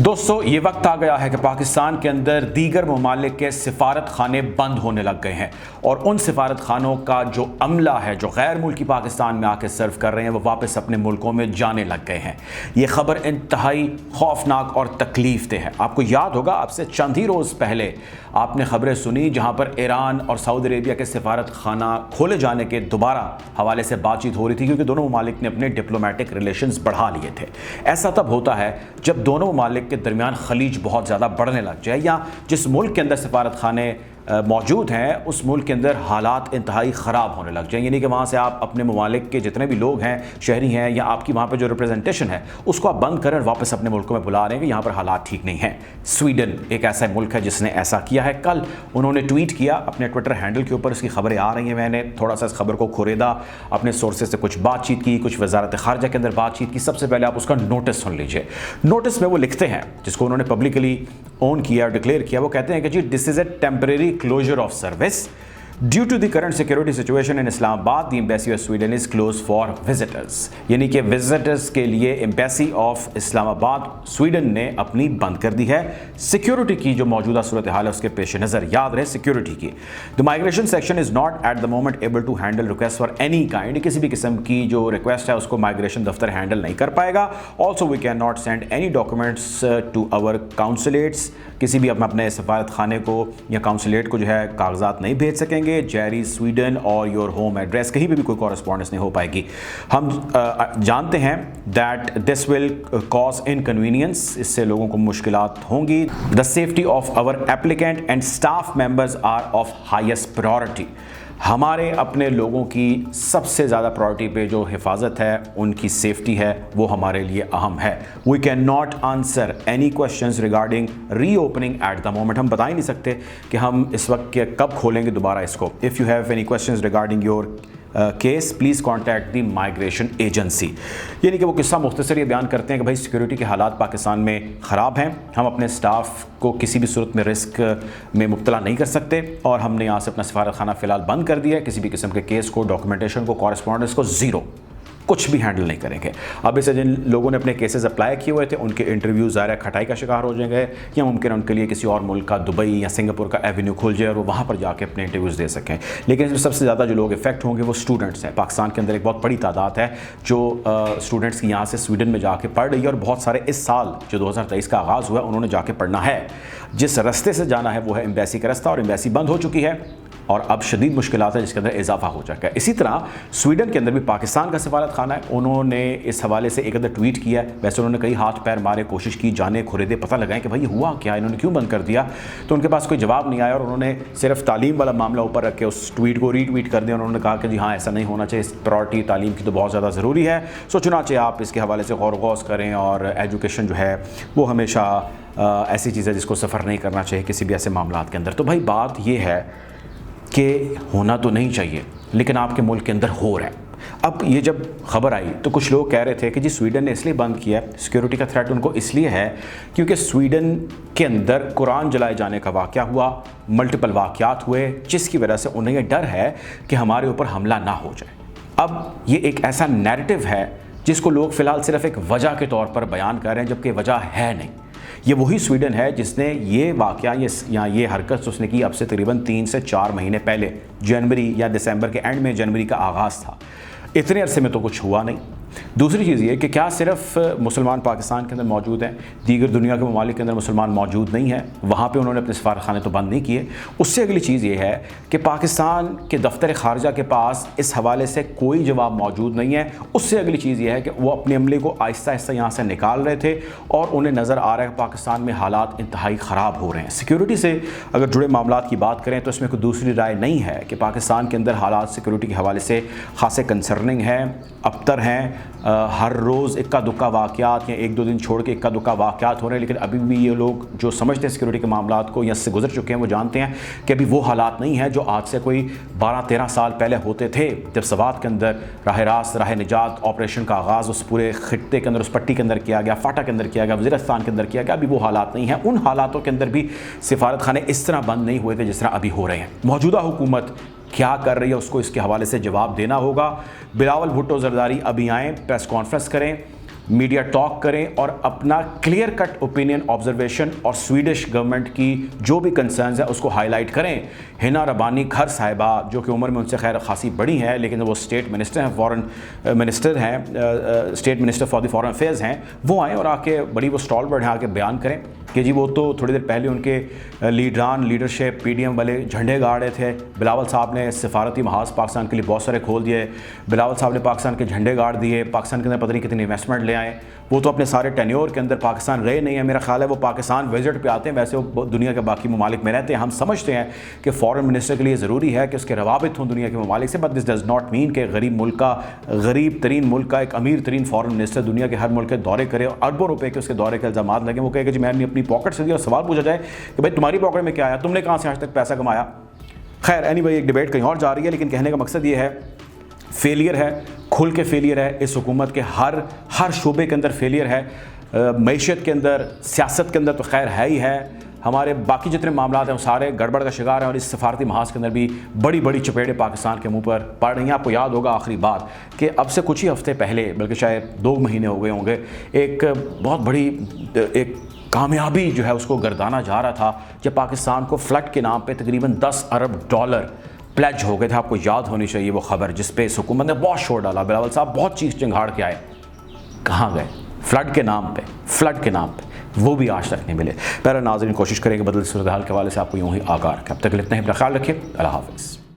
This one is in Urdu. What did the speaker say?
دوستو یہ وقت آ گیا ہے کہ پاکستان کے اندر دیگر ممالک کے سفارت خانے بند ہونے لگ گئے ہیں اور ان سفارت خانوں کا جو عملہ ہے جو غیر ملکی پاکستان میں آ کے سرو کر رہے ہیں وہ واپس اپنے ملکوں میں جانے لگ گئے ہیں۔ یہ خبر انتہائی خوفناک اور تکلیف دہ ہے۔ آپ کو یاد ہوگا اب سے چند ہی روز پہلے آپ نے خبریں سنی جہاں پر ایران اور سعودی عربیہ کے سفارت خانہ کھولے جانے کے دوبارہ حوالے سے بات چیت ہو رہی تھی کیونکہ دونوں ممالک نے اپنے ڈپلومیٹک ریلیشنز بڑھا لیے تھے۔ ایسا تب ہوتا ہے جب دونوں ممالک کے درمیان خلیج بہت زیادہ بڑھنے لگ جائے یا جس ملک کے اندر سفارت خانے موجود ہیں اس ملک کے اندر حالات انتہائی خراب ہونے لگ جائیں، یعنی کہ وہاں سے آپ اپنے ممالک کے جتنے بھی لوگ ہیں، شہری ہیں یا آپ کی وہاں پہ جو ریپریزنٹیشن ہے اس کو آپ بند کریں اور واپس اپنے ملکوں میں بلا رہے ہیں کہ یہاں پر حالات ٹھیک نہیں ہیں۔ سویڈن ایک ایسا ملک ہے جس نے ایسا کیا ہے۔ کل انہوں نے ٹویٹ کیا اپنے ٹویٹر ہینڈل کے اوپر، اس کی خبریں آ رہی ہیں، میں نے تھوڑا سا اس خبر کو کھوریدا، اپنے سورسز سے کچھ بات چیت کی، کچھ وزارت خارجہ کے اندر بات چیت کی۔ سب سے پہلے آپ اس کا نوٹس سن لیجئے۔ نوٹس میں وہ لکھتے ہیں جس کو انہوں نے پبلکلی اون کیا اور ڈکلیئر کیا، وہ کہتے ہیں کہ جی this is a temporary closure of service Due to the current security situation in Islamabad, the Embassy of Sweden is closed for visitors. یعنی کہ وزٹرز کے لیے ایمبیسی آف اسلام آباد سویڈن نے اپنی بند کر دی ہے سیکیورٹی کی جو موجودہ صورتحال ہے اس کے پیش نظر۔ یاد رہے سیکیورٹی کی۔ The migration section is not at the moment able to handle requests for any kind. کسی بھی قسم کی جو ریکویسٹ ہے اس کو مائگریشن دفتر ہینڈل نہیں کر پائے گا۔ Also we cannot send any documents to our consulates. کسی بھی اپنے سفارت خانے کو یا کونسلیٹ کو جو ہے کاغذات نہیں بھیج سکیں گے۔ جیری سویڈن اور یور ہوم ایڈریس کہیں بھی کوئی کورسپونڈنس نہیں ہو پائے گی۔ ہم جانتے ہیں that this will cause inconvenience, اس سے لوگوں کو مشکلات ہوں گی۔ The safety of our applicant and staff members are of highest priority. ہمارے اپنے لوگوں کی سب سے زیادہ پرائورٹی پہ جو حفاظت ہے، ان کی سیفٹی ہے، وہ ہمارے لیے اہم ہے۔ We can not answer any questions regarding reopening at the moment. ہم بتا ہی نہیں سکتے کہ ہم اس وقت کب کھولیں گے دوبارہ اس کو۔ If you have any questions regarding your case please contact the migration agency. یعنی کہ وہ قصہ مختصر یہ بیان کرتے ہیں کہ بھائی سیکیورٹی کے حالات پاکستان میں خراب ہیں، ہم اپنے سٹاف کو کسی بھی صورت میں رسک میں مبتلا نہیں کر سکتے اور ہم نے یہاں سے اپنا سفارت خانہ فی الحال بند کر دیا ہے۔ کسی بھی قسم کے کیس کو، ڈاکومنٹیشن کو، کورسپونڈنس کو زیرو، کچھ بھی ہینڈل نہیں کریں گے۔ اب اسے جن لوگوں نے اپنے کیسز اپلائی کیے ہوئے تھے ان کے انٹرویو ظاہر کھٹائی کا شکار ہو جائیں گے یا ممکن ہے ان کے لیے کسی اور ملک کا دبئی یا سنگاپور کا ایونیو کھل جائے اور وہ وہاں پر جا کے اپنے انٹرویوز دے سکیں۔ لیکن سب سے زیادہ جو لوگ افیکٹ ہوں گے وہ اسٹوڈنٹس ہیں۔ پاکستان کے اندر ایک بہت بڑی تعداد ہے جو اسٹوڈنٹس کی یہاں سے سویڈن میں جا کے پڑھ رہی ہے اور بہت سارے اس سال جو 2023 کا آغاز ہوا ہے انہوں نے جا کے پڑھنا ہے۔ جس رستے سے جانا ہے وہ ہے ایمبیسی کا رستہ اور ایمبیسی بند ہو چکی ہے اور اب شدید مشکلات ہیں جس کے اندر اضافہ ہو چکا ہے۔ اسی طرح سویڈن کے اندر بھی پاکستان کا سفارت خانہ ہے، انہوں نے اس حوالے سے ایک ادھر ٹویٹ کیا ہے۔ ویسے انہوں نے کئی ہاتھ پیر مارے، کوشش کی، جانے کھریدے پتہ لگائیں کہ بھائی یہ ہوا کیا، انہوں نے کیوں بند کر دیا، تو ان کے پاس کوئی جواب نہیں آیا اور انہوں نے صرف تعلیم والا معاملہ اوپر رکھ کے اس ٹویٹ کو ری ٹویٹ کر دیا۔ انہوں نے کہا کہ جی ہاں ایسا نہیں ہونا چاہیے، پرائورٹی تعلیم کی تو بہت زیادہ ضروری ہے، سو چنانچہ آپ اس کے حوالے سے غور و غوض کریں اور ایجوکیشن جو ہے وہ ہمیشہ ایسی چیز ہے جس کو سفر نہیں کرنا چاہیے کسی بھی ایسے معاملات کے اندر۔ تو بھائی بات یہ ہے کہ ہونا تو نہیں چاہیے لیکن آپ کے ملک کے اندر ہو رہا ہے۔ اب یہ جب خبر آئی تو کچھ لوگ کہہ رہے تھے کہ جی سویڈن نے اس لیے بند کیا ہے، سیکیورٹی کا تھریٹ ان کو اس لیے ہے کیونکہ سویڈن کے اندر قرآن جلائے جانے کا واقعہ ہوا، ملٹیپل واقعات ہوئے جس کی وجہ سے انہیں یہ ڈر ہے کہ ہمارے اوپر حملہ نہ ہو جائے۔ اب یہ ایک ایسا نیریٹو ہے جس کو لوگ فی الحال صرف ایک وجہ کے طور پر بیان کر رہے ہیں جبکہ وجہ ہے نہیں۔ یہ وہی سویڈن ہے جس نے یہ واقعہ یا یہ حرکت اس نے کی اب سے تقریباً 3 سے 4 مہینے پہلے، جنوری یا دسمبر کے اینڈ میں جنوری کا آغاز تھا۔ اتنے عرصے میں تو کچھ ہوا نہیں۔ دوسری چیز یہ کہ کیا صرف مسلمان پاکستان کے اندر موجود ہیں، دیگر دنیا کے ممالک کے اندر مسلمان موجود نہیں ہیں، وہاں پہ انہوں نے اپنے سفارت خانے تو بند نہیں کیے۔ اس سے اگلی چیز یہ ہے کہ پاکستان کے دفتر خارجہ کے پاس اس حوالے سے کوئی جواب موجود نہیں ہے۔ اس سے اگلی چیز یہ ہے کہ وہ اپنے عملے کو آہستہ آہستہ یہاں سے نکال رہے تھے اور انہیں نظر آ رہا ہے کہ پاکستان میں حالات انتہائی خراب ہو رہے ہیں۔ سیکیورٹی سے اگر جڑے معاملات کی بات کریں تو اس میں کوئی دوسری رائے نہیں ہے کہ پاکستان کے اندر حالات سیکیورٹی کے حوالے سے خاصے کنسرننگ ہیں، ابتر ہیں۔ ہر روز اکا دکا واقعات یا 1-2 دن چھوڑ کے اکا دکا واقعات ہو رہے ہیں، لیکن ابھی بھی یہ لوگ جو سمجھتے ہیں سیکیورٹی کے معاملات کو یا اس سے گزر چکے ہیں وہ جانتے ہیں کہ ابھی وہ حالات نہیں ہیں جو آج سے کوئی 12-13 سال پہلے ہوتے تھے جب سوات کے اندر راہ راست راہ نجات آپریشن کا آغاز اس پورے خطے کے اندر، اس پٹی کے اندر کیا گیا، فاٹا کے اندر کیا گیا، وزیرستان کے اندر کیا گیا۔ ابھی وہ حالات نہیں ہیں۔ ان حالاتوں کے اندر بھی سفارت خانے اس طرح بند نہیں ہوئے تھے جس طرح ابھی ہو رہے ہیں۔ موجودہ حکومت کیا کر رہی ہے اس کو اس کے حوالے سے جواب دینا ہوگا۔ بلاول بھٹو زرداری ابھی آئیں، پریس کانفرنس کریں، میڈیا ٹاک کریں اور اپنا کلیئر کٹ اوپینین آبزرویشن اور سویڈش گورنمنٹ کی جو بھی کنسرنز ہیں اس کو ہائی لائٹ کریں. ہنا ربانی کھر صاحبہ جو کہ عمر میں ان سے خیر خاصی بڑی ہیں لیکن وہ اسٹیٹ منسٹر ہیں، فارن منسٹر ہیں، state minister for the foreign affairs ہیں، وہ آئیں اور آ کے بڑی وہ اسٹال ورڈ ہیں آ کے بیان کریں کہ جی وہ تو تھوڑی دیر پہلے ان کے لیڈران لیڈرشپ پی ڈی ایم والے جھنڈے گاڑے تھے. بلاول صاحب نے سفارتی محاذ پاکستان کے لیے بہت سارے کھول دیے، بلاول صاحب نے پاکستان کے جھنڈے گاڑ دیے، پاکستان کے اندر پتہ نہیں کتنی انویسٹمنٹ لے آئے. وہ تو اپنے سارے ٹینیور کے اندر پاکستان رہے نہیں ہیں. میرا خیال ہے وہ پاکستان وزٹ پہ آتے ہیں، ویسے وہ دنیا کے باقی ممالک میں رہتے ہیں. ہم سمجھتے ہیں کہ فارن منسٹر کے لیے ضروری ہے کہ اس کے روابط ہوں دنیا کے ممالک سے، but this does not mean کہ غریب ترین ملک کا ایک امیر ترین فارن منسٹر دنیا کے ہر ملک کے دورے کرے اور اربوں روپے کے اس کے دورے کے الزامات لگیں. وہ کہے کہ جی میں نے اپنی پاکٹ سے دیا اور سوال پوچھا جائے کہ بھائی تمہاری پاکٹ میں کیا آیا، تم نے کہاں سے آج تک پیسہ کمایا. خیر اینی وے ایک ڈیبیٹ کہیں اور جا رہی ہے، لیکن کہنے کا مقصد یہ ہے فیلئر ہے، کھل کے فیلئر ہے. اس حکومت کے ہر شعبے کے اندر فیلئر ہے، معیشت کے اندر، سیاست کے اندر تو خیر ہے ہی ہے. ہمارے باقی جتنے معاملات ہیں وہ سارے گڑبڑ کا شکار ہیں اور اس سفارتی محاذ کے اندر بھی بڑی بڑی چپیڑیں پاکستان کے منہ پر پڑ رہی ہیں. آپ کو یاد ہوگا آخری بات کہ اب سے کچھ ہی ہفتے پہلے، بلکہ شاید 2 مہینے ہو گئے ہوں گے، ایک بہت بڑی ایک کامیابی جو ہے اس کو گردانا جا رہا تھا جب پاکستان کو فلڈ کے نام پہ تقریباً $10 ارب پلیج ہو گئے تھے. آپ کو یاد ہونی چاہیے وہ خبر جس پہ اس حکومت نے بہت شور ڈالا. بلاول صاحب بہت چیز چنگھاڑ کے آئے، کہاں گئے؟ فلڈ کے نام پہ وہ بھی آج تک نہیں ملے. پہلے ناظرین کوشش کریں کہ بدل صورتحال کے حوالے سے آپ کو یوں ہی آگاہ رکھیں. اب تک اتنا ہی، اپنا خیال رکھیے. اللہ حافظ.